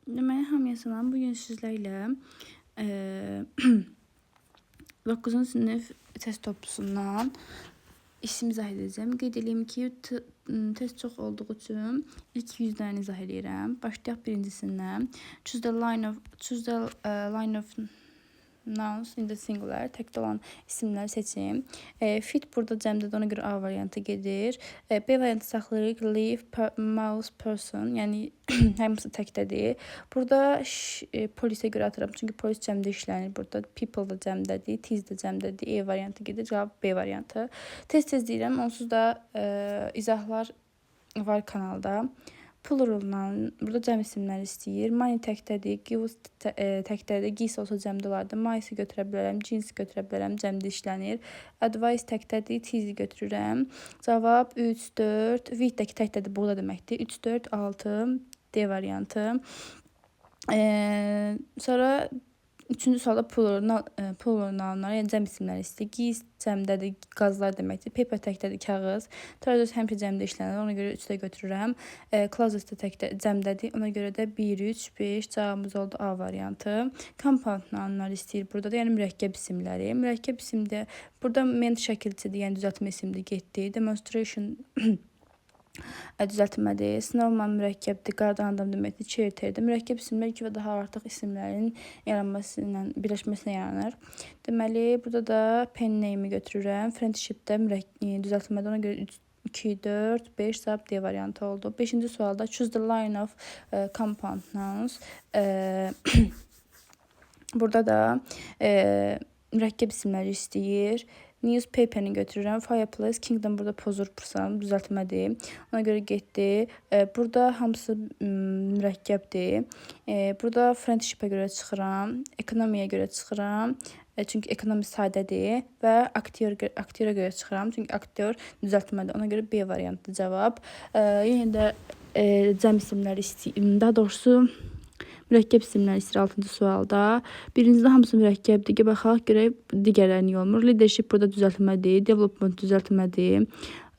Deməli, hamıya salam. Bugün sizlərlə 9-cu sinif test toplusundan isim izah edəcəm. Qeyd edeyim ki, test çox olduğu üçün ilk 100-lərini izah edirəm. Başlayaq birincisindən. Choose the line of nouns in the singular. Təkdə olan isimləri seçim. Fit burada cəmdədir, ona görə A variantı gedir. B variantı saxlayırıq. Leave, mouse, person. Yəni hamısı təkdədir. Burada polisə görə atıram. Çünki polis cəmdə işlənir. Burada people da cəmdədir. Tis də cəmdədir. E variantı gedir. Cavab B variantı. Tez deyirəm. Onsuz da izahlar var kanalda. Pluraldan burada cəm isimləri istəyir. Money təkdədir, give təkdədir, gis olsa cəmdə olardı. Mice götürə bilərəm, jeans götürə bilərəm, cəmdə işlənir. Advice təkdədir, tease götürürəm. Cavab 3, 4, with-dəki təkdədir, burada deməkdir. 3, 4, 6, D variantı. Sonra üçüncü sualda plurallar, yəni cəm isimləri istəyir. Giz cəmdədir, qazlar deməkdir. Paper təkdədir, kağız. Trousers həmişə cəmdə işlənir, ona görə 3-də götürürəm. Closet cəmdədir, ona görə də 1, 3, 5 cavabımız oldu A variantı. Compound nounlar istəyir burada da, yəni mürəkkəb isimləri. Mürəkkəb isimdə burada ment şəkilçidir, yəni düzəltmə isimdir, getdi. Demonstration düzəltmədir. Snowman mürəkkəbdir, qardan adam deməkdir, chariterdir. Mürəkkəb isimlər 2 və daha artıq isimlərin yaranması ilə, birləşməsinə yaranır. Deməli, burada da pen name-i götürürəm. Friendship-də düzəltmədir, ona görə 2, 4, 5 cavab D variantı oldu. 5-ci sualda choose the line of compound nouns. Burada da mürəkkəb isimləri istəyir. Newspaper-ni götürürəm. Fireplace, kingdom burada pozur pursam, düzəltmədir. Ona görə getdi. Burada hamısı mürəkkəbdir. Burada friendship-ə görə çıxıram. Economy-yə görə çıxıram. Çünki ekonomi sadədir və aktyora görə çıxıram. Çünki aktyor düzəltmədir. Ona görə B variantı cavab. Yenə də cəm isimləri istəyir. Daha doğrusu mürəkkəb isimləri istəyir 6-cı sualda. Birincidə hamısı mürəkkəbdir. Baxaq görək digərlərini olmur. Leadership burada düzəltmədir. Development düzəltmədir.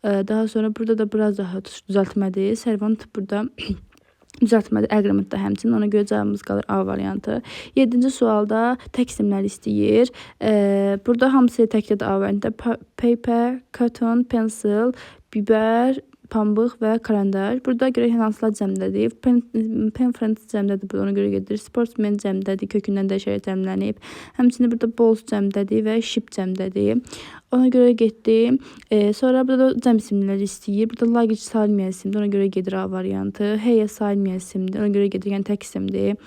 Daha sonra burada da biraz daha düzəltmədir. Servant burada düzəltmədir. Agreement da həmçinin. Ona görə cavabımız qalır A variantı. 7-ci sualda tək isimlər istəyir. Burada hamısı təkdədir A variantı. Paper, cotton, pencil, bibər, pambıq və kalenдар. Burada görək hansılar cəmdədir. Pen friends cəmdədir, ona görə gedir. Sportsman cəmdədir, kökündən dəyişərək cəmlənib. Həmçinin burada balls cəmdədir və ship cəmdədir. Ona görə getdi. Sonra burada da cəm isimləri istəyir. Burada luggage sayılmayan isimdir, ona görə gedir A variantı. Heyə sayılmayan isimdir, ona görə gedir, yəni tək isimdir.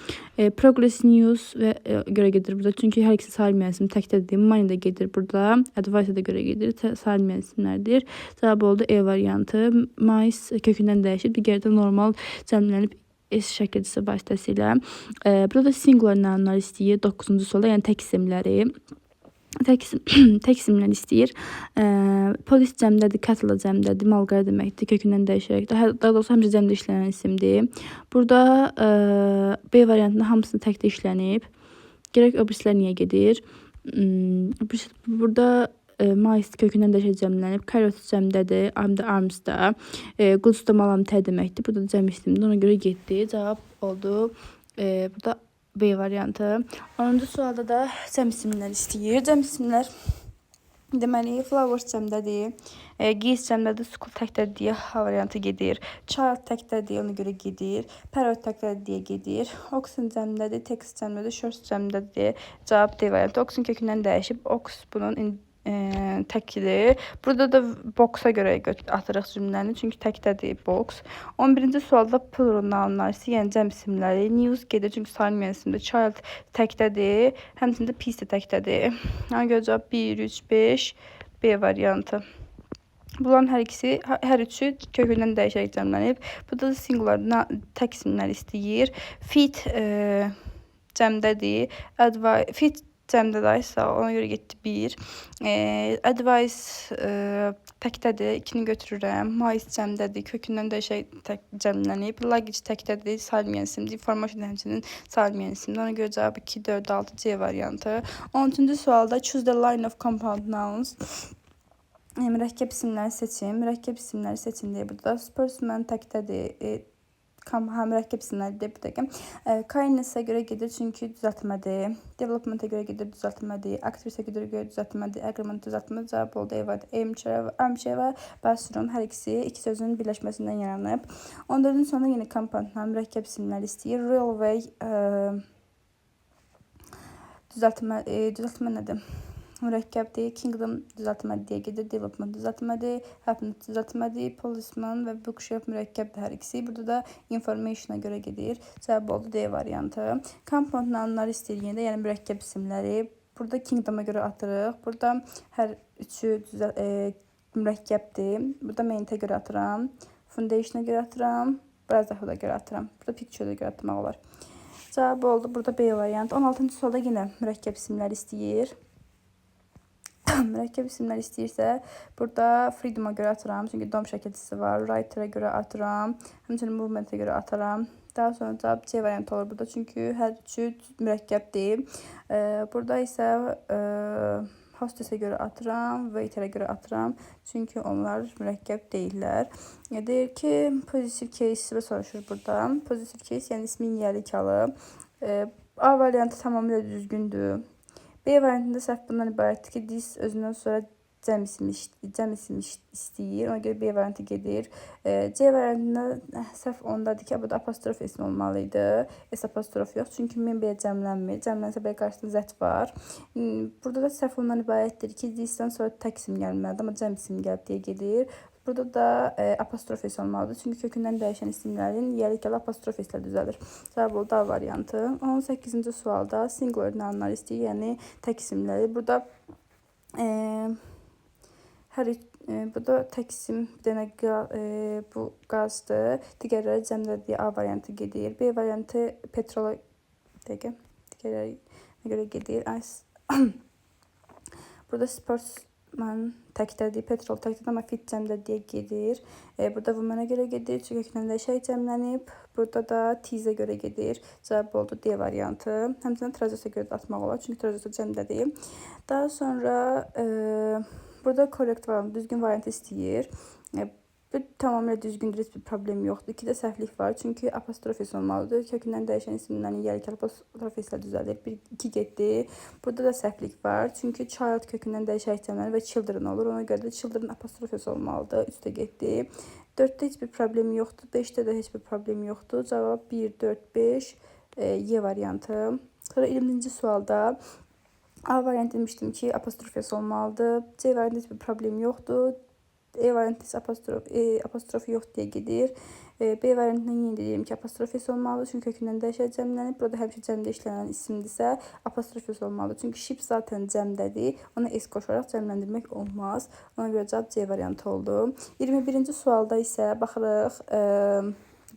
Progress news və görə gedir burada. Çünki hər ikisi sayılmayan isim təkdədir. Money də gedir burada. Advice də görə gedir. Sayılmayan isimlərdir. Cavab oldu E variantı. Mice kökündən dəyişib, digəri də normal cəmlənib S şəkilçisi vasitəsilə. Burada da singular nounlar istəyir 9-cu sualda, yəni tək isimləri. Tək isimlər istəyir. Polis cəmdədir, cattle cəmdədir, malqara deməkdir, kökündən dəyişərək. Daha doğrusu həmişə cəmdə işlənən isimdir. Burada B variantında hamısını təkdə işlənib. Gerək o birisilər niyə gedir? Burada mice kökündən dəyişərək cəmlənib. Carrot cəmdədir, arms-da. Goods da malam tə deməkdir. Burada da cəm isimdir, ona görə getdi. Cavab oldu. Burada B variantı. 10-cu sualda da cəm isimlər istəyir. Cəm isimlər deməli flowers cəmdədir. Geese cəmdədir, school təkdədir deyə A variantı gedir. Child təkdədir, ona görə gedir. Parrot təkdədir deyə gedir. Oxen cəmdədir, text cəmdədir, shorts cəmdədir. Cavab D variantı. Oxen kökündən dəyişib. Ox bunun təkdir. Burada da boxa görə atırıq cümləni, çünki təkdədir box. 11-ci sualda plural nounlar isə, yəni cəm isimləri. News gedir, çünki sayılmayan isimdir. Child təkdədir, həmçində piece də təkdədir. Ona görə cavab 1, 3, 5, B variantı. Bunların hər üçü kökündən dəyişərək cəmlənib. Burada da singular tək isimlər istəyir. Fit cəmdədir. Fit cəmdədaysa, ona görə getdi 1. Advice təkdədir, 2-ni götürürəm. Mice cəmdədir, kökündən dəyişərək cəmlənib. Luggage təkdədir, sayılmayan isimdir. Information həmçinin sayılmayan isimdir. Ona görə cavab 2, 4, 6, C variantı. 13-cü sualda choose the line of compound nouns. Mürəkkəb isimləri seçin. Mürəkkəb isimləri seçin deyə burada. Sportsman təkdədir. mürəkkəb isimləridir bu dəqiqə. Kindness-ə görə gedir çünki düzəltmədir. Development-ə görə gedir düzəltmədir. Actress-ə görə düzəltmədir. Agreement düzəltmədir. Cavab oldu evet. Armchair və bathroom hər ikisi iki sözün birləşməsindən yaranıb. 14-cü sonda yenə compound mürəkkəb isimləri istəyir. Railway düzəltmə nədir? Mürəkkəbdir. Kingdom düzəltmədir deyə gedir. Development düzəltmədir. Happiness düzəltmədir. Policeman və bookshelf mürəkkəbdir hər ikisi. Burada da information-a görə gedir. Cavab oldu D variantı. Compound nounlar istəyir yenə də, yəni mürəkkəb isimləri. Burada kingdom-a görə atırıq. Burada hər üçü mürəkkəbdir. Burada main-ə görə atıram. Foundation-a görə atıram. Brazahə-də görə atıram. Burada picture-də görə atmaq olar. Cavab oldu. Burada B variantı. 16-cı sualda yenə mürəkkəb isimləri istəyir. Mürəkkəb isimlər istəyirsə, burada freedom-a görə atıram, çünki dom şəkilçisi var. Writer-a görə atıram, həmçinin movement-a görə atıram. Daha sonra cavab C variantı olur burada, çünki hər üçü mürəkkəbdir. Burada isə hostess-ə görə atıram, waiter-a görə atıram, çünki onlar mürəkkəb deyirlər. Deyir ki, positive case soruşur burada. Positive case, yəni ismin yiyəlik alıb. A variantı tamamilə düzgündür. B variantında səhv bundan ibarətdir ki, this özündən sonra cəm isim istəyir. Ona görə B variantı gedir. C variantında səhv ondadır ki, burada apostrof ismi olmalıydı. S apostrof yox, çünki min belə cəmlənmir. Cəmlənsə belə qarşısında zət var. Burada da səhv ondan ibarətdir ki, thisdən sonra tək isim gəlməlidir, amma cəm isim gəlib deyə gedir. Burada da apostrof S olmalıdır. Çünki kökündən dəyişən isimlərin yiyəliklə apostrof S ilə düzəlir. Cavab oldu A variantı. 18-ci sualda singular nounlar istəyir, yəni tək isimləri. Burada burada tək isim bir dənə bu qazdır. Digərləri cəmlədiyi A variantı gedir. B variantı petrola digərlərinə görə gedir. Burada sportsman təkdədir, petrol təkdədir, amma fit cəmlədiyə gedir. Burada woman-a görə gedir, çünki kökündən dəyişək cəmlənib. Burada da tease-ə görə gedir. Cavab oldu D variantı. Həmçinin trajediya görə də atmaq olar, çünki trajediya cəmlədir. Daha sonra burada correct variant, düzgün variant istəyir. Bu tamamilə düzgündür, heç bir problem yoxdur. 2-də səhvlik var, çünki apostrof S olmalıdır. Kökündən dəyişən isimlərin yiyəlik apostrof S ilə düzəlir. 2 getdi. Burada da səhvlik var, çünki child kökündən dəyişək cəmlənir və children olur. Ona görə də children apostrof S olmalıdır. 3-də getdi. 4-də heç bir problem yoxdur. 5-də də heç bir problem yoxdur. Cavab 1, 4, 5 Y variantı. Sonra 20-ci sualda A variantı demişdim ki, apostrof S olmalıdır. C variantı heç bir problem yoxdur. E variantı apostrofu yox deyə gedir. B variantından yenə deyirəm ki, apostrof S olmalıdır, çünki kökündən dəyişək cəmlənib. Burada həmişə cəmdə işlənən isimdirsə, apostrof S olmalıdır. Çünki ship zaten cəmdədir. Ona S qoşaraq cəmləndirmək olmaz. Ona görə cavab C variantı oldu. 21-ci sualda isə baxırıq.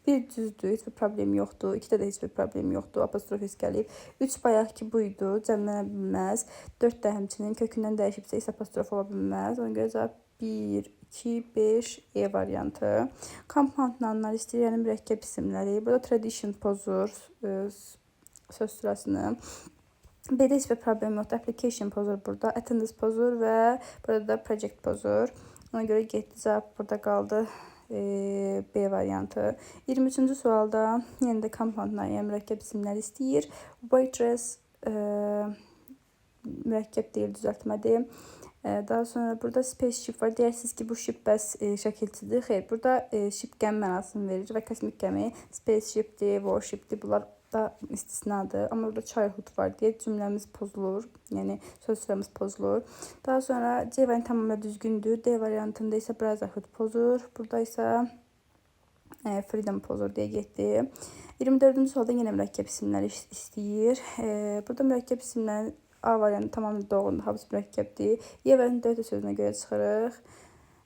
Bir düzdür, heç bir problem yoxdur. 2-də də heç bir problem yoxdur. Apostrof S gəlib. 3 bayaq ki buydu, cəmlənə bilməz. 4 də həmçinin kökündən dəyişibsə S apostrof ola bilməz. Ona görə cavab 1, 2, 5 E variantı. Compound nounlar istəyir, yəni mürəkkəb isimləri. Burada tradition pozur söz sırasını. B-də heç bir problem yoxdur. Application pozur burada. Attendance pozur və burada da project pozur. Ona görə getdi, cavab burada qaldı. B variantı. 23-cü sualda yenə də compoundlar, yəni mürəkkəb isimləri istəyir. Waitress mürəkkəb deyil, düzəltmədir. Daha sonra burada spaceship var. Deyirsiniz ki, bu ship bəs şəkilçidir. Xeyr, burada ship gəmi mənasını verir və kosmik gəmi spaceshipdir, warshipdir. Bunlar da istisnadır. Amma burada childhood var deyə cümləmiz pozulur. Yəni söz sıramız pozulur. Daha sonra C variantı tamamilə düzgündür. D variantında isə brotherhood pozur. Burada isə freedom pozur deyə getdi. 24-cü sualda yenə mürəkkəb isimləri istəyir. Burada mürəkkəb isimlərin A variantı tamamilə doğrudur, hamısı mürəkkəbdir. Y variantı dövlət sözünə görə çıxırıq.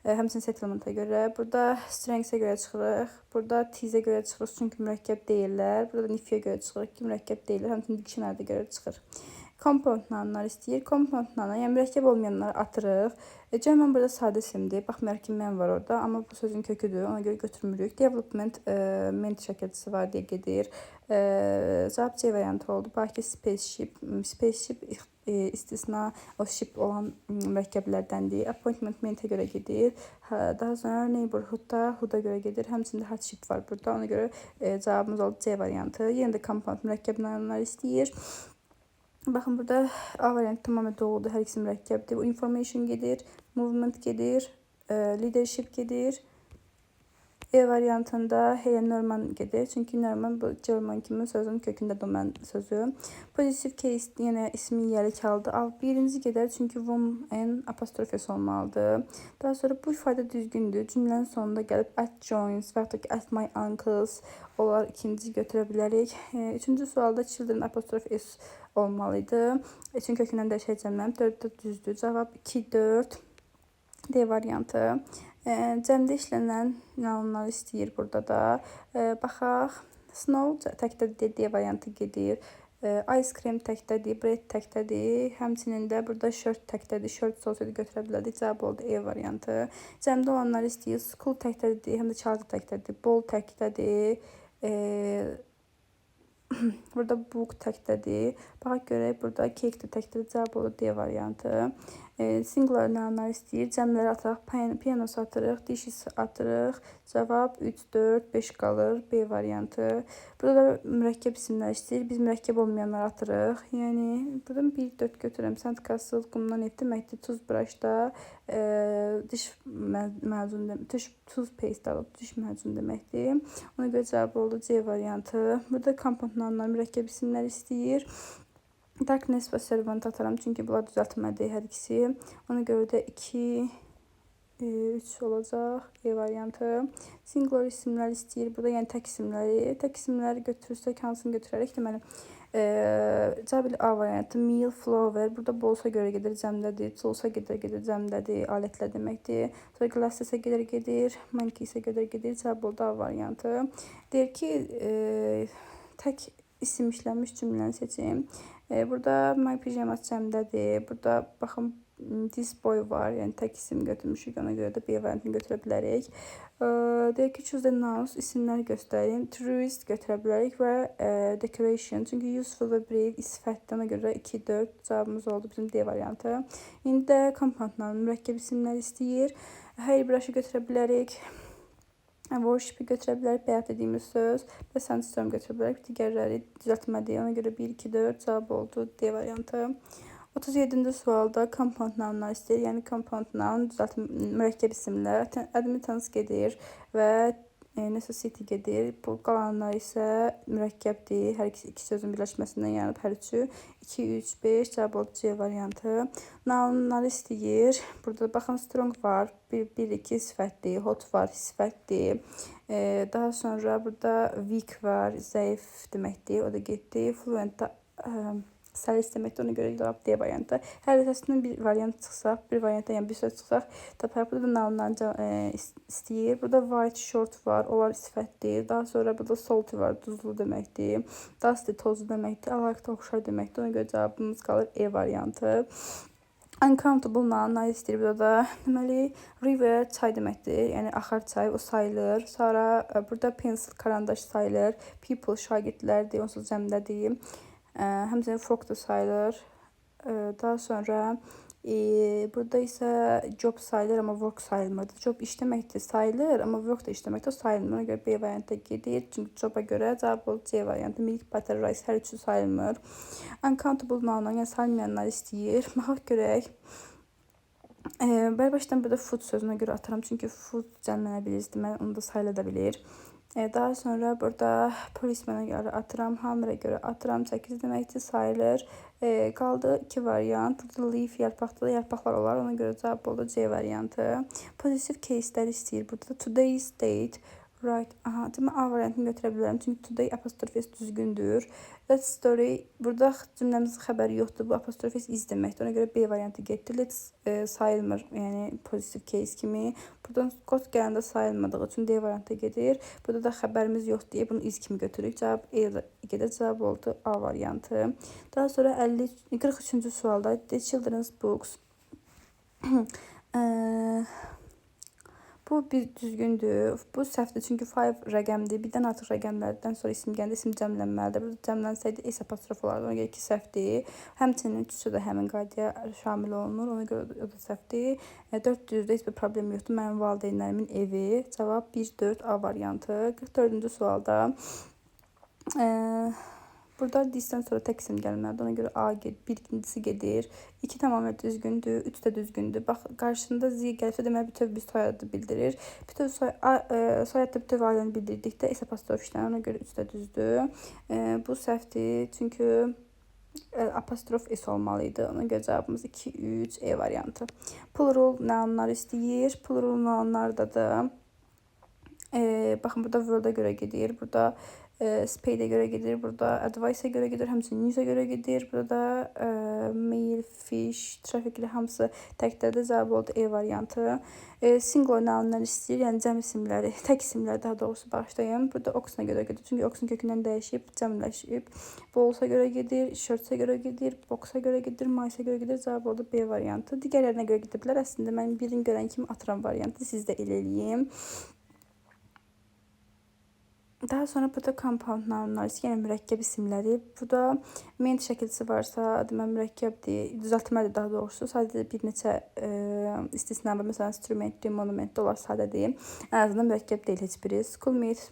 Həmçinin settlementa görə. Burada strengths-ə görə çıxırıq. Burada tease-ə görə çıxırıq, çünki mürəkkəb deyirlər. Burada nifyə görə çıxırıq ki, mürəkkəb deyirlər. Həmçinin dictionary-də görə çıxır. Compound nounlar istəyir. Compound nounlar, yəni mürəkkəb olmayanları atırıq. Cəmən burada sadə isimdir. Baxmayaraq ki, mən var orada, amma bu sözün köküdür. Ona görə götürmürük. Development, ment şəkilçisi var deyə gedir. Cavab C variantı oldu. Bakı spaceship. Spaceship istisna o ship olan mürəkkəblərdəndir. Appointment mentə görə gedir. Daha sonra neighborhoodda huda görə gedir. Həmçində hardship var burada. Ona görə cavabımız oldu C variantı. Yenə də compound mürəkkəb nounlar istəyir. Baxın burada A variantı tamamilə doğrudur. Hər ikisi mürəkkəbdir. Bu information gedir, movement gedir, leadership gedir. E variantında Helen Norman gedir. Çünki Norman bu German kimi sözün kökündə domen sözü. Positive case yenə ismi yiyəlik aldı. Birinci gedər çünki woman apostrofes olmalıdır. Daha sonra bu ifadə düzgündür. Cümlənin sonunda gəlib at joins və ya ki at my uncles olar ikinci götürə bilərik. Üçüncü sualda children apostrof s olmalıydı. Çünki kökündən dəyişəcəm. 4 düzdür. Cavab 2-4. D variantı. Cəmdə işlənən nounlar istəyir burada da. Baxaq. Snow təkdədir, D variantı gedir. Ice cream təkdədir, bread təkdədir. Həmçinin də burada shirt təkdədir. Shirt olsaydı götürə bilərdik. Cavab oldu E variantı. Cəmdə olanlar istəyir. School təkdədir, həm də charger təkdədir. Ball təkdədir. Burada book təkdədir. Baxaq görək, burada cake də təkdədir. Cavab oldu D variantı. Singular nounlar istəyir. Cəmləri atırıq. Piano atırıq. Dishes atırıq. Cavab 3, 4, 5 qalır. B variantı. Burada da mürəkkəb isimlər istəyir. Biz mürəkkəb olmayanları atırıq. Yəni buradan 1, 4 götürürəm. Sandcastle qumdan et deməkdir. Toothbrushda diş macunu, toothpaste diş macunu deməkdir. Ona görə cavab oldu C variantı. Burada compound nounlar mürəkkəb isimlər istəyir. Darkness və servant atarım çünki bunlar düzəltmədir hər ikisi. Ona görə də 2, 3 olacaq. E variantı. Singular isimlər istəyir. Burada yəni tək isimləri. Tək isimləri götürürsək hansını götürərək? Deməli, cavab A variantı. Meal, flower. Burada bolsa görə gedir, cəmdədir. Toolsa gedir, cəmdədir, alətlər deməkdir. Sonra glassesə gedir. Monkey isə gedir. Cavab oldu A variantı. Deyir ki, tək isim işlənmiş cümləni seçim. Burada my pyjamas cəmdədir. Burada baxın this boy var. Yəni tək isim götürmüşük. Ona görə də B variantını götürə bilərik. Deyək ki, choose the nouns isimləri göstərin. Tourist götürə bilərik və decoration. Çünki useful və brave sifətdir. Ona görə 2, 4 cavabımız oldu bizim D variantı. İndi də compound noun mürəkkəb isimlər istəyir. Hairbrush'ı götürə bilərik. Worship'i götürə bilərik, bəyət dediyimiz söz və sandstorm götürə bilərik. Digərləri düzəltmədir. Ona görə 1, 2, 4 cavab oldu D variantı. 37-ci sualda compound nounlar istəyir. Yəni compound noun mürəkkəb isimlər. Admittance gedir və necessity gedir. Bu qalanlar isə mürəkkəbdir. Hər iki sözün birləşməsindən yanıb hər üçü. 2, 3, 5 cavab oldu C variantı. Nounlar istəyir. Burada baxın strong var. 1, 2 sifətdir. Hot var, sifətdir. Daha sonra burada weak var. Zəif deməkdir. O da getdi. Fluent da səlis deməkdir. Ona görə cavab D variantı. Hər əsasından bir variant çıxsaq, bir variantda yəni bir söz çıxsaq, tapaq. Burada da nounlar istəyir. Burada white, short var. Onlar sifətdir. Daha sonra burada salty var. Duzlu deməkdir. Dusty, tozlu deməkdir. Alakda oxşar deməkdir. Ona görə cavabımız qalır E variantı. Uncountable nounlar istəyir burada da. Deməli, river çay deməkdir. Yəni axar çay, o sayılır. Sonra burada pencil, karandaş sayılır. People şagirdlərdir, onsuz cəmdədir. Həmçinin frog da sayılır. Daha sonra burada isə job sayılır, amma work sayılmır. Job iş deməkdir, sayılır, amma work da iş deməkdir, o sayılmır. Ona görə B variantı gedir. Çünki job'a görə cavab oldu C variantı. Milk, butter, rice hər üçü sayılmır. Uncountable nounlar, yəni sayılmayanlar istəyir. Baxaq görək. Başdan burada food sözünə görə atıram. Çünki food cəmlənə bilir, deməli onu da sayıla da bilir. Daha sonra burada policeman'a görə atıram, hammer'a görə atıram, 8 deməkdir, sayılır. Qaldı 2 variant. Burada leaf yarpaqda da yarpaqlar olar, ona görə cavab oldu C variantı. Positive case'lər istəyir burada. Today's date Right. Aha, demək A variantını götürə bilərəm. Çünki today apostrofe S düzgündür. That story burada cümləmizin xəbəri yoxdur. Bu apostrofe S is deməkdir. Ona görə B variantı getdi. Let's sayılmır. Yəni positive case kimi. Buradan got gələndə sayılmadığı üçün D variantı gedir. Burada da xəbərimiz yoxdur deyə bunu is kimi götürürük. Cavab E gedir. Cavab oldu A variantı. Daha sonra 43-cü sualda The Children's Books bu bir düzgündür. Bu səhvdir çünki 5 rəqəmdir. Birdən artıq rəqəmlərdən sonra isim gəlir, isim cəmlənməlidir. Burada cəmlənsəydi S apostrof olardı. Ona görə ki səhvdir. Həmçinin üçü də həmin qaydaya şamil olunur. Ona görə o da səhvdir. 4 düzdür, heç bir problem yoxdur. Mənim valideynlərimin evi. Cavab 1-4 A variantı. 44-cü sualda burada disdən sonra tək isim gəlməlidir. Ona görə A gedir, birincisi gedir. 2 tamamilə düzgündür, 3 də düzgündür. Bax, qarşısında Z gəlsə deməli bütöv bir soyadı bildirir. Bütöv soyadda bütöv ailəni bildirdikdə S apostrof işlənir. Ona görə 3 də düzdür. Bu səhvdir, çünki apostrof S olmalıydı. Ona görə cavabımız 2-3 E variantı. Plural nounlar istəyir. Plural nounlarda da baxın, burada word-a görə gedir. Burada spade-ə görə gedir. Burada advice-ə görə gedir. Həmçinin news-ə görə gedir. Burada mail, fish, traffic ilə hamısı təkdədir. Cavab oldu E variantı. Singular nounlar istəyir. Yəni cəm isimləri, tək isimləri daha doğrusu bağışlayın. Burada oxuna görə gedir. Çünki oxun kökündən dəyişib, cəmləşib. Bowls-a görə gedir, shirts-ə görə gedir, box-a görə gedir, mice-ə görə gedir. Cavab oldu B variantı. Digərlərinə görə gedə bilər. Əslində mən birini görən kimi atıram variantı siz də elə eləyim. Daha sonra burada compound nounlar, yəni mürəkkəb isimləri. Burada ment şəkilçisi varsa, demək mürəkkəbdir, düzəltmədir daha doğrusu. Sadəcə bir neçə istisna var. Məsələn, instrumentdir, monumentdir, onlar sadədir. Ən azından mürəkkəb deyil heç biri. Schoolmate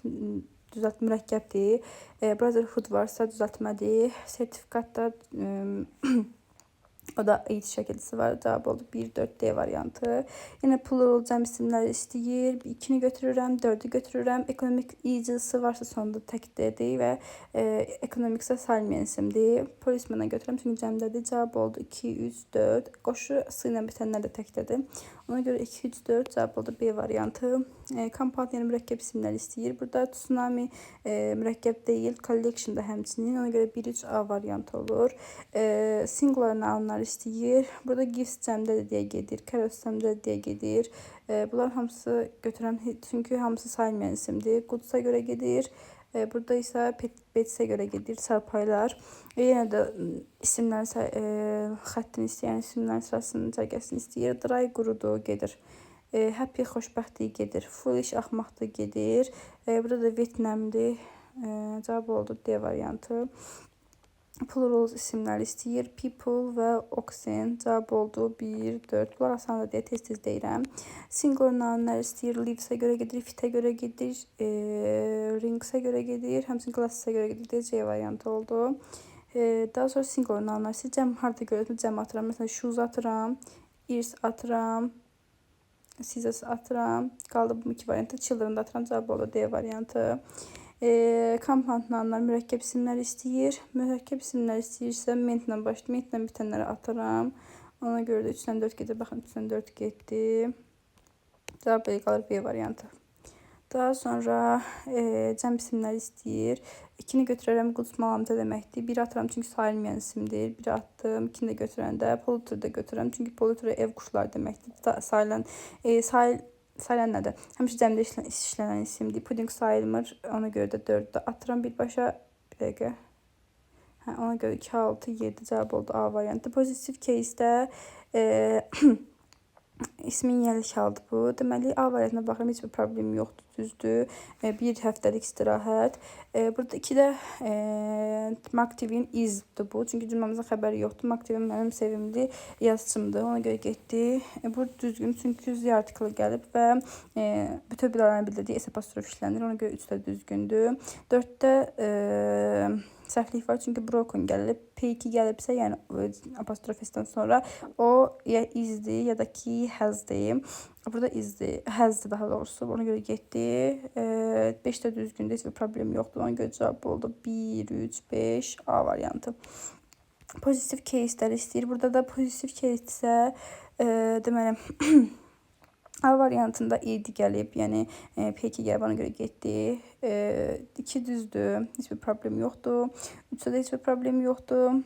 mürəkkəbdir. Brotherhood varsa düzəltmədir. Sertifikat da o da eğit şəkilçisi var. Cavab oldu 1-4 D variantı. Yine plural cəm isimləri istəyir. 2-ni götürürəm, 4-ü götürürəm. Ekonomik icilsi varsa sonunda təkdədir və ekonomiksə sayılmayan isimdir. Policeman'a götürürəm çünki cəmdədir. Cavab oldu 2-3-4. Qoşu sı ilə bitənlər də təkdədir. Ona görə 2-3-4 cavab oldu B variantı. Compound yəni mürəkkəb isimləri istəyir. Burada tsunami mürəkkəb deyil, collection da həmçinin. Ona görə 1-3 A variantı olur. Singular nounlar istəyir. Burada gifts cəmdədir deyə gedir. Carols cəmdədir deyə gedir. Bunlar hamısı götürəm çünki hamısı sayılmayan isimdir. Goods'a görə gedir. Burada isə Bets'e görə gedir çarpaylar. Yenə də isimlərin xəttini istəyən isimlərin sırasının cərgəsini istəyir. Dry qurudu gedir. Happy xoşbəxtlik gedir. Foolish axmaqdır gedir. Burada da Vietnamdır. Cavab oldu D variantı. Plural isimlər istəyir. People və oxen. Cavab oldu 1-4. Bunlar asandır deyə tez-tez deyirəm. Singular nounlar istəyir. Leaves-ə görə gedir. Fit-ə görə gedir. Rings-ə görə gedir. Həmçinin glasses-ə görə gedir deyə C variantı oldu. Daha sonra singular nounlar istəyir. Cəm harda görürəm? Cəm atıram. Məsələn, shoes atıram. Ears atıram. Scissors atıram. Qaldı bu 2 variantı. Children da atıram. Cavab oldu D variantı. Compound nounlar mürəkkəb isimlər istəyir. Mürəkkəb isimlər istəyirsə mentlə başlayıb, mentlə bitənləri atıram. Ona görə də 3-dən 4 gedir. Baxın 3-dən 4 getdi. Cavab B qalır B variantı. Daha sonra cəm isimlər istəyir. 2-ni götürərəm, Goods malamca deməkdir. 1-i atıram çünki sayılmayan isimdir. 1-i atdım. 2-ni də götürəndə polluter da götürürəm. Çünki polluter ev quşları deməkdir. Sayılan nədir? Həmişə cəmdə işlənən isimdir. Pudding sayılmır. Ona görə də 4-də atıram birbaşa. Bir dəqiqə. Ona görə 2, 6, 7 cavab oldu A variantı. Positive case-də ismin yəlik haldır bu. Deməli, A variantına baxıram, heç bir problem yoxdur, düzdür. Bir həftəlik istirahət. Burada 2-də Mark Twain is-dir bu. Çünki cümləmizin xəbəri yoxdur. Mark Twain mənim sevimli yazıçımdır. Ona görə getdi. Bu düzgün, çünki Z artiklı gəlib və bütöv bir alanı bildirdiyi S apostrof işlənir. Ona görə 3 də düzgündür. 4-də səhvlik var çünki broken gəlib. P2 gəlibsə, yəni apostrof S-dən sonra o ya is-dir ya da ki has-dir. Burada is-dir, has-dir daha doğrusu. Ona görə getdi. 5 də düzgündür, heç bir problem yoxdur. Ona görə cavab oldu 1, 3, 5 A variantı. Positive case-lər istəyir. Burada da positive case isə deməli A variantında id gəlib, yəni P2 gəlib, ona görə getdi. 2 düzdür, heç bir problem yoxdur. 3-də də heç bir problem yoxdur.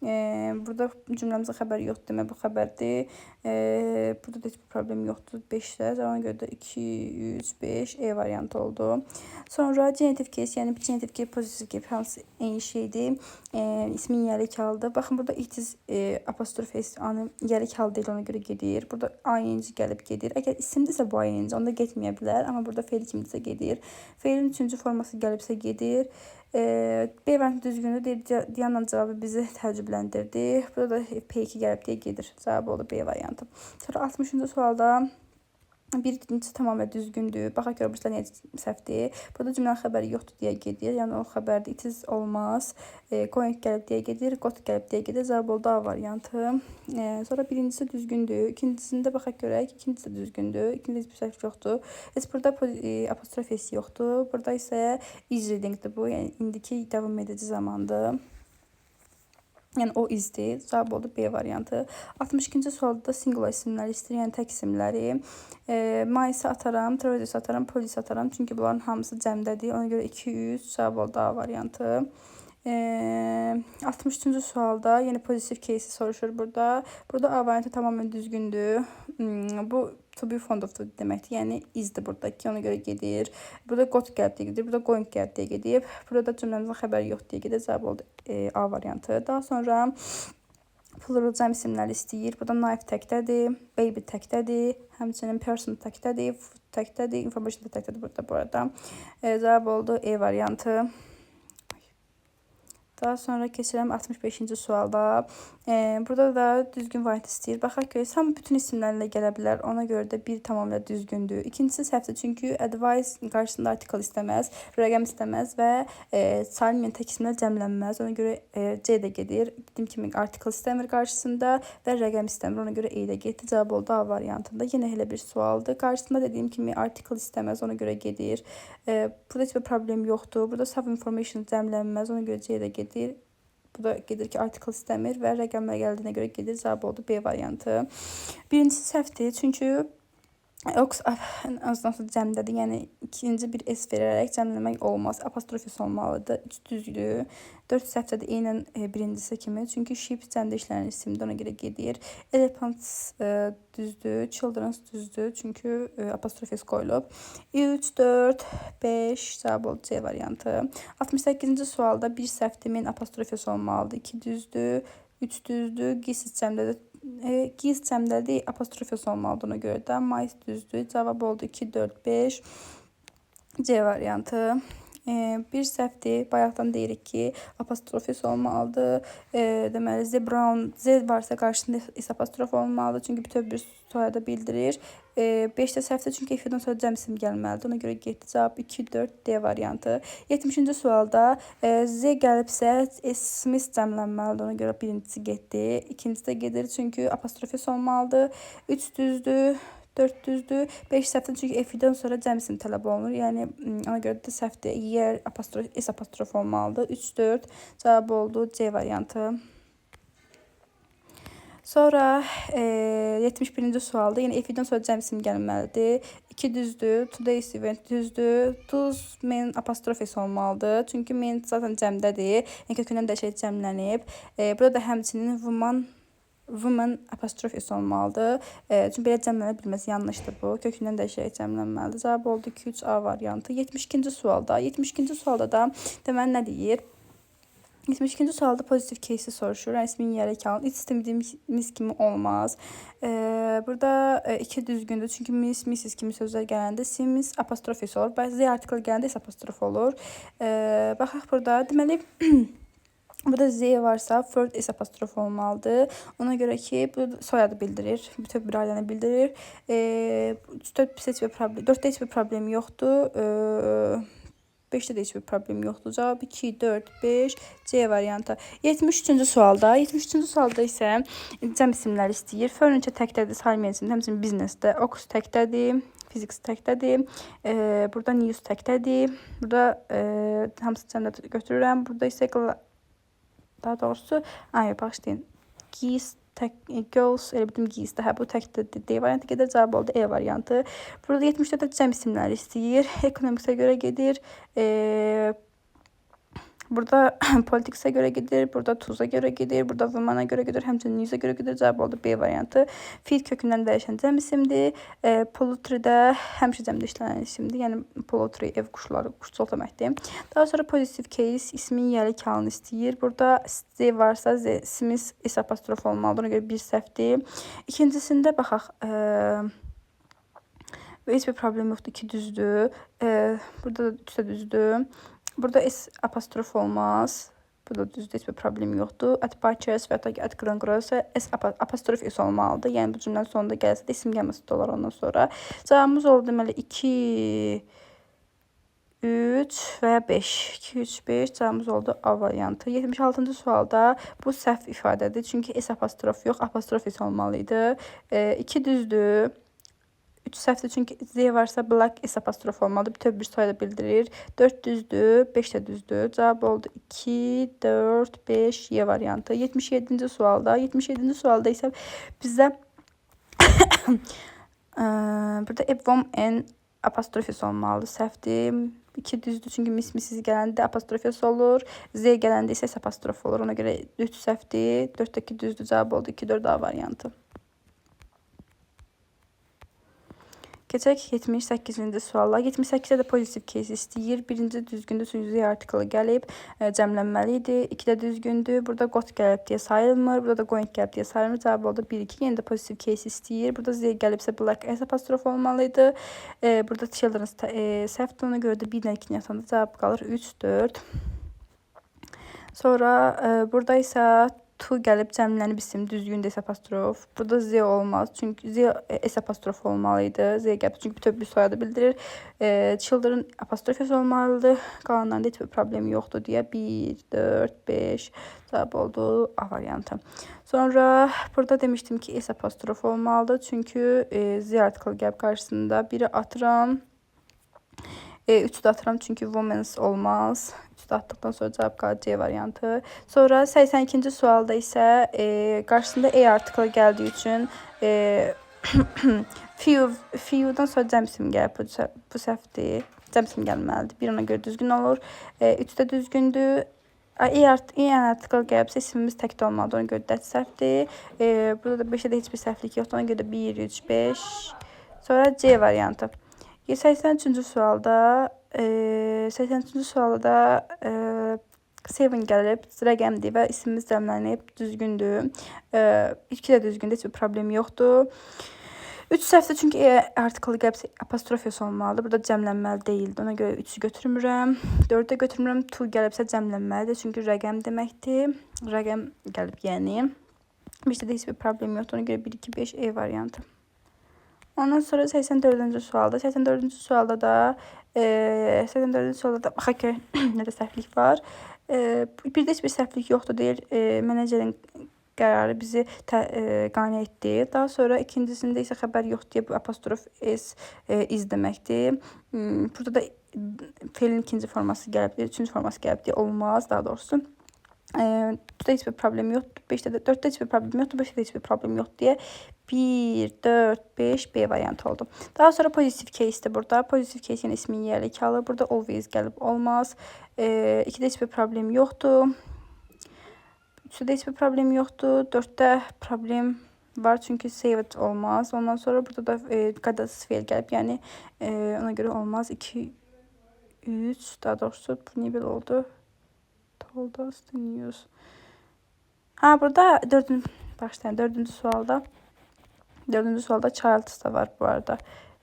Burada cümləmizin xəbəri yoxdur, demək bu xəbərdir. Burada da heç bir problem yoxdur 5-də. Ona görə də 2, 3, 5 E variantı oldu. Sonra genitiv case, yəni genitiv case, possessive case hamısı eyni şeydir. İsmin yəlik haldır. Baxın burada it is apostrof s anı yəlik hal deyil, ona görə gedir. Burada ing gəlib gedir. Əgər isimdirsə bu ing onda getməyə bilər, amma burada fe'l kimdirsə gedir. Fe'lin 3-cü forması gəlibsə gedir. B variantı düzgündür deyir. Diyanın cavabı bizi təəccübləndirdi. Burada da P2 gəlib deyə gedir. Cavab oldu B variantı. Sonra 60-cı sualda birincisi tamamilə düzgündür. Baxaq görə bu necə səhvdir. Burada cümlənin xəbəri yoxdur deyə gedir. Yəni o xəbərdə it is olmaz. Going gəlib deyə gedir. Got gəlib deyə gedir. Cavab oldu A variantı. Sonra birincisi düzgündür. İkincisində baxaq görək. İkincisi də düzgündür. İkincisi bir səhv yoxdur. Heç burada apostrof s yoxdur. Burada isə is readingdir bu. Yəni indiki davam edici zamandır. Yəni o izdir. Cavab oldu B variantı. 62-ci sualda da singular isimləri istəyir, yəni tək isimləri. Mayısı ataram, Troyes ataram, polis ataram. Çünki bunların hamısı cəmdədir. Ona görə 2, 3 cavab oldu A variantı. 63-cü sualda yeni pozitiv case'i soruşur burada. Burada A variantı tamamen düzgündür. Bu to be fond of deməkdir. Yəni izdir buradakı, ona görə gedir. Burada got gəlib deyə gedir. Burada going gəlib deyə gedir. Burada cümləmizin xəbəri yox deyə gedir. Cavab oldu A variantı. Daha sonra plural cəm isimləri istəyir. Burada knife təkdədir, baby təkdədir, həmçinin person təkdədir, food təkdədir, information da təkdədir burada bu arada. Cavab oldu E variantı. Daha sonra keçirəm 65-ci sualda. Burada da düzgün variant istəyir. Baxaq görək, hamı bütün isimlərlə gələ bilər. Ona görə də bir tamamilə düzgündür. İkincisi səhvdir, çünki advice qarşısında artikel istəməz, rəqəm istəməz və salin tək isimlər cəmlənməz. Ona görə C də gedir. Dediyim kimi artikel istəmir qarşısında və rəqəm istəmir. Ona görə E də getdi. Cavab oldu A variantında. Yenə elə bir sualdır. Qarşısında dediyim kimi artikel istəməz, ona görə gedir. Burada heç bir problem yoxdur. Burada sub information cəmlənməz, ona görə C də gedir. Bu da gedir ki artikel istəmir və rəqəmlər gəldiyinə görə gedir. Cavab oldu B variantı. Birincisi səhvdir, çünki ox azdan cəmdədir. Yəni ikinci bir s verərək cəmləmək olmaz. Apostrofis olmalıdır. 3 düzdür. 4 səhvdədir eynən birincisi kimi. Çünki sheep cəmdə işləyən isimdir, ona görə gedir. Elephants düzdür. Children's düzdür. Çünki apostrofis qoyulub. 3, 4, 5 cavab oldu C variantı. 68-ci sualda bir səhvdir, min apostrofis olmalıdır. 2 düzdür. 3 düzdür. Gizsiz cəmdədir. Giz cəmdədir, apostrofis olmalıdır ona görə də. Mais düzdür. Cavab oldu 2, 4, 5. C variantı. Bir səhvdir. Bayaqdan deyirik ki, apostrofis olmalıdır. Deməli, Z Brown, Z varsa qarşısında is apostrof olmalıdır. Çünki bütöv bir soyadı bildirir. 5-də səhvdir, çünki F-dən sonra cəm isim gəlməlidir. Ona görə getdi. Cavab 2, 4, D variantı. 70-ci sualda Z gəlibsə, Smith cəmlənməlidir. Ona görə birincisi getdi. İkincisi də gedir, çünki apostrofis olmalıdır. 3 düzdür. 4 düzdür. 5 səhvdir, çünki F-dən sonra cəm isim tələb olunur. Yəni, ona görə də səhvdir. Yer apostrof, S apostrof olmalıdır. 3, 4 cavab oldu C variantı. Sonra 71-ci sualda yenə F-dən sonra cəm isim gəlməlidir. 2 düzdür. Today's event düzdür. Tuz men apostrofis olmalıdır. Çünki men zaten cəmdədir. Yəni kökündən də şey cəmlənib. Burada da həmçinin woman apostrofis olmalıdır. Çünki belə cəmlənə bilməsi yanlışdır bu. Kökündən də şey cəmlənməlidir. Cavab oldu 2, 3 A variantı. 72-ci sualda. 72-ci sualda da deməli nə deyir? 72-ci sualda pozitiv case'i soruşur. Yəni ismin yəlik alın. İç istədiyimiz kimi olmaz. Burada 2 düzgündür. Çünki miss, missis kimi sözlər gələndə simis apostrofis olur. Bəzi artikel gələndə is apostrof olur. Baxaq burada. Deməli burada Z varsa third is apostrof olmalıdır. Ona görə ki bu soyadı bildirir. Bütöv bir ailəni bildirir. 4-də heç bir problem yoxdur. 5-də də heç bir problem yoxdur. Cavab 2, 4, 5 C variantı. 73-cü sualda. 73-cü sualda isə cəm isimləri istəyir. Furniture təkdədir, saymayan isim, həmçinin biznesdə. Ox təkdədir, physics təkdədir. Burada news təkdədir. Burada hamısı cəmdə götürürəm. Burada isə daha doğrusu, bağışlayın. Geese girls, elə bildim gizli. Hə, bu tək D variantı gedir. Cavab oldu E variantı. Burada 74-də cəm isimləri istəyir. Economics'e görə gedir. Burada Politics'e göre gelir, burada Tuz'a göre gelir, burada Woman'a göre gelir, həmçinin News'e göre gelir. Cevap oldu B variantı. Feed kökündən dəyişən cəm isimdir. Poultry'də həmişə cəmdə işlənən isimdir. Yəni poultry ev quşları, quşçuluq deməkdir. Daha sonra positive case ismin yəli kalın istəyir. Burada Z varsa Z isimiz S apostrof olmalıdır. Ona görə bir səhvdir. İkincisində baxaq. Heç bir problem yoxdur. 2 düzdür. Burada da 3 də düzdür. Burada S apostrof olmaz. Bu da düzdür, heç bir problem yoxdur. At Butchers və ya at Gröngrosa S apostrof S olmalıdır. Yəni bu cümlənin sonunda gəlsə də isim gəlməsi olar ondan sonra. Cavabımız oldu deməli 2, 3 və ya 5. 2, 3, 5 cavabımız oldu A variantı. 76-cı sualda bu səhv ifadədir. Çünki S apostrof yox, apostrof S olmalıydı. 2 düzdür. 3 səhvdir çünki Z varsa black S apostrof olmalıdır. Bütöv bir sayda bildirir. 4 düzdür, 5 də düzdür. Cavab oldu 2, 4, 5 Y variantı. 77-ci sualda. 77-ci sualda isə bizdə burada ebvom N apostrof S olmalıdır. Səhvdir. 2 düzdür çünki mis-misiz gələndə apostrof S olur. Z gələndə isə S apostrof olur. Ona görə 3 səhvdir. 4-dəki düzdür. Cavab oldu 2, 4 A variantı. Keçək 78-ci suala. 78-də də pozitiv case istəyir. Birinci düzgündür, çünki Z artiklı gəlib, cəmlənməlidir. 2 də düzgündür. Burada got gəlib deyə sayılmır. Burada da going gəlib deyə sayılmır. Cavab oldu 1, 2. Yenə də pozitiv case istəyir. Burada Z gəlibsə black S apostrof olmalıydı. Burada children səhvdir. Ona görə də 1-dən 2-nin yatanda cavab qalır 3, 4. Sonra burada isə tu gəlib cəmlənib isim düzgündə S apostrof. Burada Z olmaz. Çünki Z S apostrof olmalıydı. Z gəlib çünki bütöv bir soyadı bildirir. Children apostrof S olmalıdır. Qalanlarında heç bir problem yoxdur deyə 1, 4, 5 cavab oldu A variantı. Sonra burada demişdim ki S apostrof olmalıdır. Çünki Z artiklı gəlib qarşısında. Biri atıram. 3 də atıram çünki women's olmaz. 3 də atdıqdan sonra cavab qalır C variantı. Sonra 82-ci sualda isə qarşısında E artiklı gəldiyi üçün few'dan sonra cəm isim gəlir. Bu səhvdir. Cəm isim gəlməlidir. Bir ona görə düzgün olur. 3 də düzgündür. E artiklı gəlibsə ismimiz təkdə olmalıdır. Ona görə də səhvdir. Burada da 5-də heç bir səhvlik yoxdur. Ona görə də 1, 3, 5. Sonra C variantı. 83-cü sualda 83-cü sualda 7 gəlib, rəqəmdir və ismimiz cəmlənib, düzgündür. 2 də düzgündür, heç bir problem yoxdur. 3 səhvdir çünki artiklı gəlibsə apostrof S olmalıdır. Burada cəmlənməli deyildi. Ona görə 3-ü götürmürəm. 4-də götürmürəm. To gəlibsə cəmlənməlidir çünki rəqəm deməkdir. Rəqəm gəlib yəni. Bizdə də heç bir problem yoxdur. Ona görə 1, 2, 5 E variantı. Ondan sonra 84-cü sualda. 84-cü sualda da baxaq ki, nədə səhvlik var. Bir də heç bir səhvlik yoxdur deyir. Menecerin qərarı bizi qane etdi. Daha sonra ikincisində isə xəbər yox deyə bu apostrof S iz deməkdir. Burada da feilin ikinci forması gəlibdir, üçüncü forması gəlibdir. Olmaz daha doğrusu. 4-də heç bir problem yoxdur. 4-də heç bir problem yoxdur. 5-də heç bir problem yoxdur deyə 1, 4, 5 B variantı oldu. Daha sonra pozitiv case'dir burada. Pozitiv case yəni ismin yəli kalır. Burada always gəlib olmaz. 2-də heç bir problem yoxdur. 3-də heç bir problem yoxdur. 4-də problem var çünki saved olmaz. Ondan sonra burada da qadasız feil gəlib. Yəni ona görə olmaz. 2, 3 daha doğrusu bu niyə belə oldu? Told us the news. Burada dördüncü sualda child da var bu arada.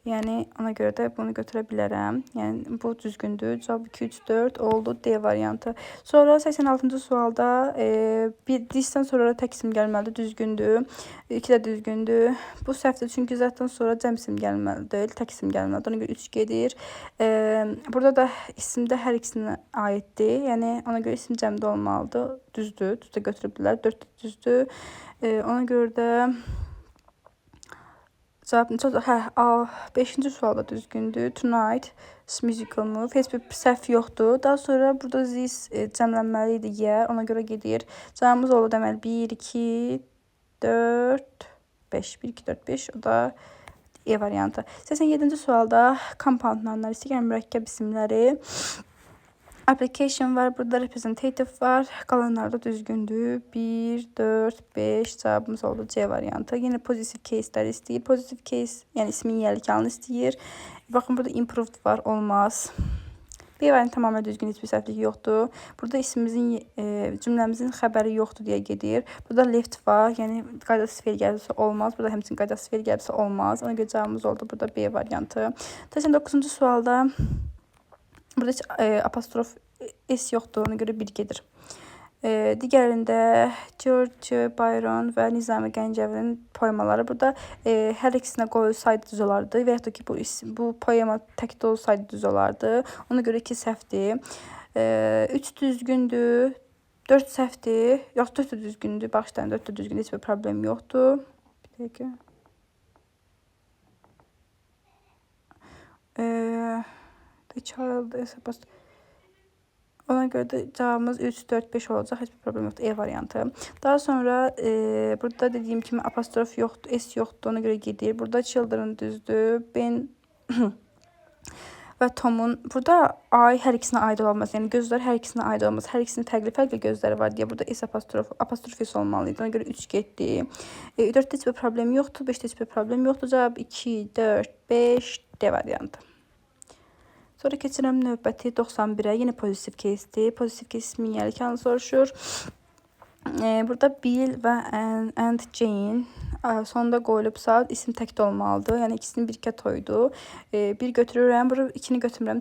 Yəni ona görə də bunu götürə bilərəm. Yəni bu düzgündür. Cavab 2, 3, 4 oldu D variantı. Sonra 86-cı sualda bir disdən sonra tək isim gəlməlidir. Düzgündür. 2 də düzgündür. Bu səhvdir çünki zaten sonra cəm isim gəlməlidir. Tək isim gəlməlidir. Ona görə 3 gedir. Burada da isimdə hər ikisinə aiddir. Yəni ona görə isim cəmdə olmalıdır. Düzdür. Düz də götürə bilər. 4 də düzdür. Ona görə də cavabın 5-ci sualda düzgündür. Tonight musical move. Heç bir səhv yoxdur. Daha sonra burada this cəmlənməli idi yer. Ona görə gedir. Cavabımız oldu deməli 1, 2, 4, 5. 1, 2, 4, 5. O da E variantı. 87-ci sualda compoundlardan istəyirəm mürəkkəb isimləri. Application var, burada representative var. Qalanlar da düzgündür. 1, 4, 5 cavabımız oldu C variantı. Yine positive case'lər istəyir. Positive case, yəni ismin yelkanını istəyir. Baxın, burada improved var, olmaz. B variantı tamamilə düzgün, heç bir səhvlik yoxdur. Burada ismimizin, cümləmizin xəbəri yoxdur deyə gedir. Burada left var, yəni qaydasız fe'l gəlbisi olmaz. Burada həmçinin qaydasız fe'l gəlbisi olmaz. Ona görə cavabımız oldu burada B variantı. 89-cu sualda burada heç apostrof S yoxdur, ona görə 1 gedir. Digərində George Byron və Nizami Gəncəvinin poemaları. Burada hər ikisinə qoyulsaydı düz olardı və yaxud da ki bu poema təkdə olsaydı düz olardı. Ona görə 2 səhvdir. 3 düzgündür, 4 səhvdir. Yox, 4 də düzgündür. Baxışdan 4 də düzgündür, heç bir problem yoxdur. Bir dəqiqə. The child is supposed. Ona görə də cavabımız 3, 4, 5 olacaq. Heç bir problem yoxdur. E variantı. Daha sonra burada dediyim kimi apostrof yoxdur, S yoxdur. Ona görə gedir. Burada children düzdür. Ben və Tom'un. Burada ay hər ikisinə aid olmaz. Yəni gözlər hər ikisinə aid olmaz. Hər ikisinin fərqli gözləri var deyə burada S apostrof S olmalıydı. Ona görə 3 getdi. 4-də heç bir problem yoxdur. 5-də heç bir problem yoxdur. Cavab 2, 4, 5 D variantı. Sonra keçirəm növbəti 91-ə. Yine pozitiv case'dir. Pozitiv case ismin yelkanı soruşur. Burada Bill və and Jane sonunda qoyulubsa isim təkdə olmalıdır. Yəni ikisinin birkə toydu. Bir götürürəm. Burada 2-ni götürmürəm.